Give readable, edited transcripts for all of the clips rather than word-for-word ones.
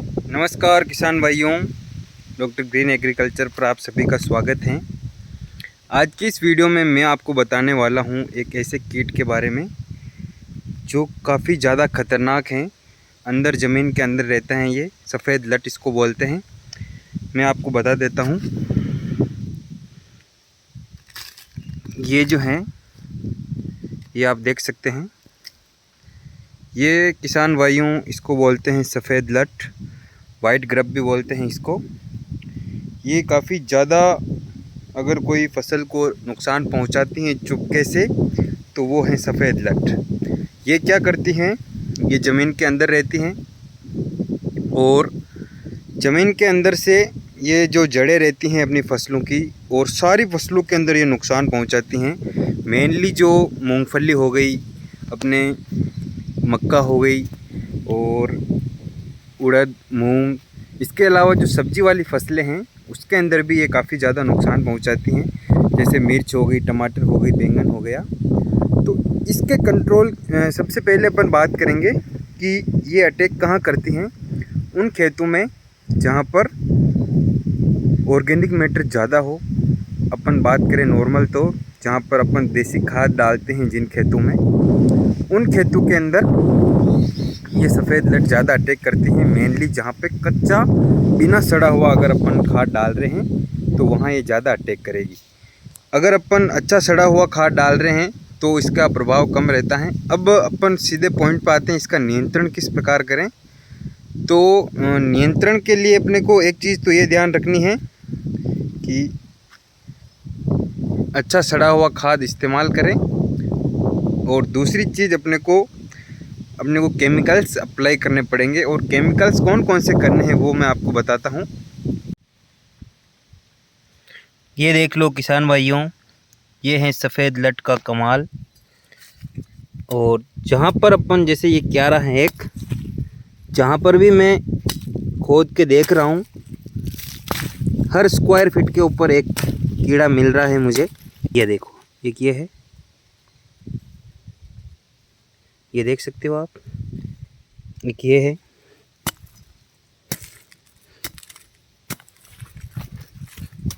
नमस्कार किसान भाइयों, डॉक्टर ग्रीन एग्रीकल्चर पर आप सभी का स्वागत है। आज की इस वीडियो में मैं आपको बताने वाला हूं एक ऐसे कीट के बारे में जो काफ़ी ज़्यादा खतरनाक हैं। अंदर ज़मीन के अंदर रहते हैं, ये सफ़ेद लट इसको बोलते हैं। मैं आपको बता देता हूं। ये जो हैं, ये आप देख सकते हैं, ये किसान भाइयों इसको बोलते हैं सफ़ेद लट, वाइट ग्रब भी बोलते हैं इसको। ये काफ़ी ज़्यादा अगर कोई फसल को नुकसान पहुंचाती हैं चुपके से, तो वो है सफ़ेद लट। ये क्या करती हैं, ये ज़मीन के अंदर रहती हैं और ज़मीन के अंदर से ये जो जड़ें रहती हैं अपनी फसलों की, और सारी फसलों के अंदर ये नुकसान पहुंचाती हैं। मेनली जो मूंगफली हो गई, अपने मक्का हो गई और उड़द, मूंग, इसके अलावा जो सब्जी वाली फसलें हैं उसके अंदर भी ये काफ़ी ज़्यादा नुकसान पहुंचाती हैं। जैसे मिर्च हो गई, टमाटर हो गई, बैंगन हो गया। तो इसके कंट्रोल सबसे पहले अपन बात करेंगे कि ये अटैक कहाँ करती हैं। उन खेतों में जहाँ पर ऑर्गेनिक मैटर ज़्यादा हो। अपन बात करें नॉर्मल तो जहाँ पर अपन देसी खाद डालते हैं जिन खेतों में, उन खेतों के अंदर ये सफ़ेद लट ज़्यादा अटैक करती हैं। मेनली जहाँ पे कच्चा बिना सड़ा हुआ अगर अपन खाद डाल रहे हैं तो वहाँ ये ज़्यादा अटैक करेगी। अगर अपन अच्छा सड़ा हुआ खाद डाल रहे हैं तो इसका प्रभाव कम रहता है। अब अपन सीधे पॉइंट पे आते हैं, इसका नियंत्रण किस प्रकार करें। तो नियंत्रण के लिए अपने को एक चीज़ तो ये ध्यान रखनी है कि अच्छा सड़ा हुआ खाद इस्तेमाल करें, और दूसरी चीज़ अपने को केमिकल्स अप्लाई करने पड़ेंगे। और केमिकल्स कौन कौन से करने हैं वो मैं आपको बताता हूँ। ये देख लो किसान भाइयों, ये है सफ़ेद लट का कमाल। और जहाँ पर अपन, जैसे ये क्यारा है एक, जहाँ पर भी मैं खोद के देख रहा हूँ, हर स्क्वायर फीट के ऊपर एक कीड़ा मिल रहा है मुझे। ये देखो, एक ये है, ये देख सकते हो आप, एक ये है,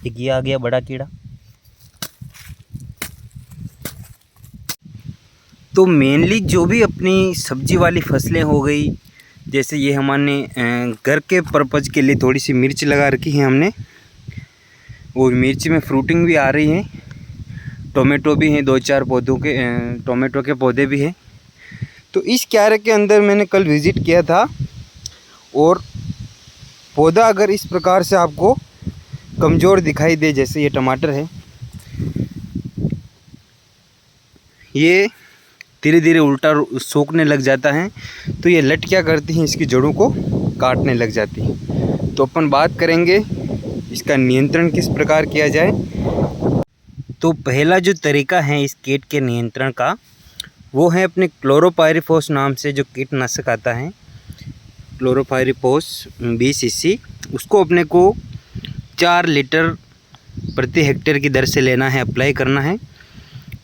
एक ये आ गया बड़ा कीड़ा। तो मेनली जो भी अपनी सब्जी वाली फसलें हो गई, जैसे ये हमने घर के पर्पज़ के लिए थोड़ी सी मिर्च लगा रखी है हमने, और मिर्च में फ्रूटिंग भी आ रही है। टोमेटो भी हैं, 2-4 पौधों के टोमेटो के पौधे भी हैं। तो इस क्यारे के अंदर मैंने कल विज़िट किया था, और पौधा अगर इस प्रकार से आपको कमज़ोर दिखाई दे, जैसे ये टमाटर है, ये धीरे धीरे उल्टा सूखने लग जाता है, तो ये लट क्या करती हैं, इसकी जड़ों को काटने लग जाती हैं। तो अपन बात करेंगे इसका नियंत्रण किस प्रकार किया जाए। तो पहला जो तरीका है इस कीट के नियंत्रण का, वो है अपने क्लोरोपाइरीफॉस नाम से जो कीटनाशक आता है, क्लोरोपाइरीफॉस 20 cc, उसको अपने को 4 लीटर प्रति हेक्टेयर की दर से लेना है, अप्लाई करना है।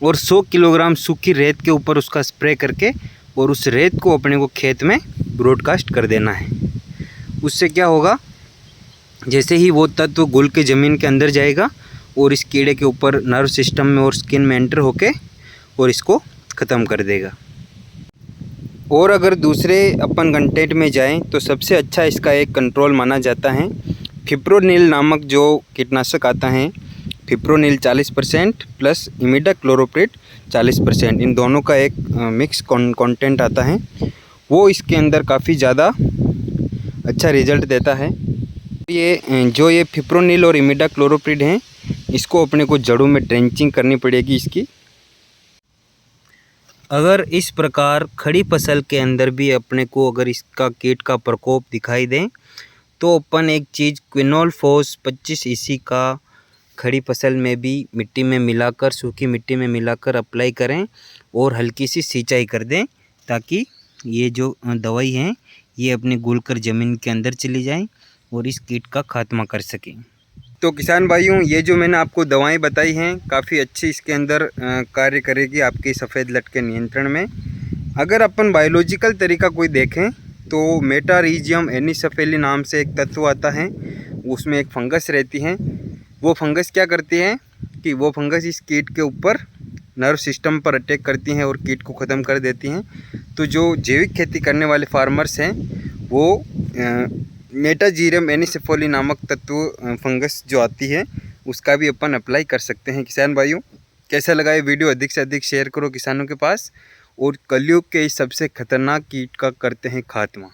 और 100 किलोग्राम सूखी रेत के ऊपर उसका स्प्रे करके, और उस रेत को अपने को खेत में ब्रॉडकास्ट कर देना है। उससे क्या होगा, जैसे ही वो तत्व घुल के ज़मीन के अंदर जाएगा और इस कीड़े के ऊपर नर्व सिस्टम में और स्किन में एंटर होके और इसको ख़त्म कर देगा। और अगर दूसरे अपन कंटेंट में जाएं तो सबसे अच्छा इसका एक कंट्रोल माना जाता है फिप्रोनिल नामक जो कीटनाशक आता है। फिप्रोनिल 40% प्लस इमिडाक्लोप्रिड 40%, इन दोनों का एक मिक्स कंटेंट आता है। वो इसके अंदर काफ़ी ज़्यादा अच्छा रिजल्ट देता है। ये फिप्रोनिल और इमिडाक्लोप्रिड हैं, इसको अपने को जड़ों में ड्रेंचिंग करनी पड़ेगी इसकी। अगर इस प्रकार खड़ी फसल के अंदर भी अपने को अगर इसका कीट का प्रकोप दिखाई दे, तो अपन एक चीज़ क्विनोलफॉस 25 EC का खड़ी फसल में भी मिट्टी में मिलाकर, सूखी मिट्टी में मिलाकर अप्लाई करें और हल्की सी सिंचाई कर दें, ताकि ये जो दवाई है ये अपने घुलकर ज़मीन के अंदर चली जाए और इस कीट का खात्मा कर सकें। तो किसान भाइयों, ये जो मैंने आपको दवाएं बताई हैं काफ़ी अच्छी इसके अंदर कार्य करेगी आपकी सफ़ेद लट के नियंत्रण में। अगर अपन बायोलॉजिकल तरीका कोई देखें तो मेटारिजियम एनिसोफेली नाम से एक तत्व आता है, उसमें एक फंगस रहती है। वो फंगस क्या करती है कि वो फंगस इस कीट के ऊपर नर्व सिस्टम पर अटैक करती हैं और कीट को ख़त्म कर देती हैं। तो जो जैविक खेती करने वाले फार्मर्स हैं वो मेटारिजियम एनिसोफेली नामक तत्व फंगस जो आती है उसका भी अपन अप्लाई कर सकते हैं। किसान भाइयों, कैसा लगा ये वीडियो? अधिक से अधिक शेयर करो किसानों के पास, और कलयुग के इस सबसे खतरनाक कीट का करते हैं खात्मा।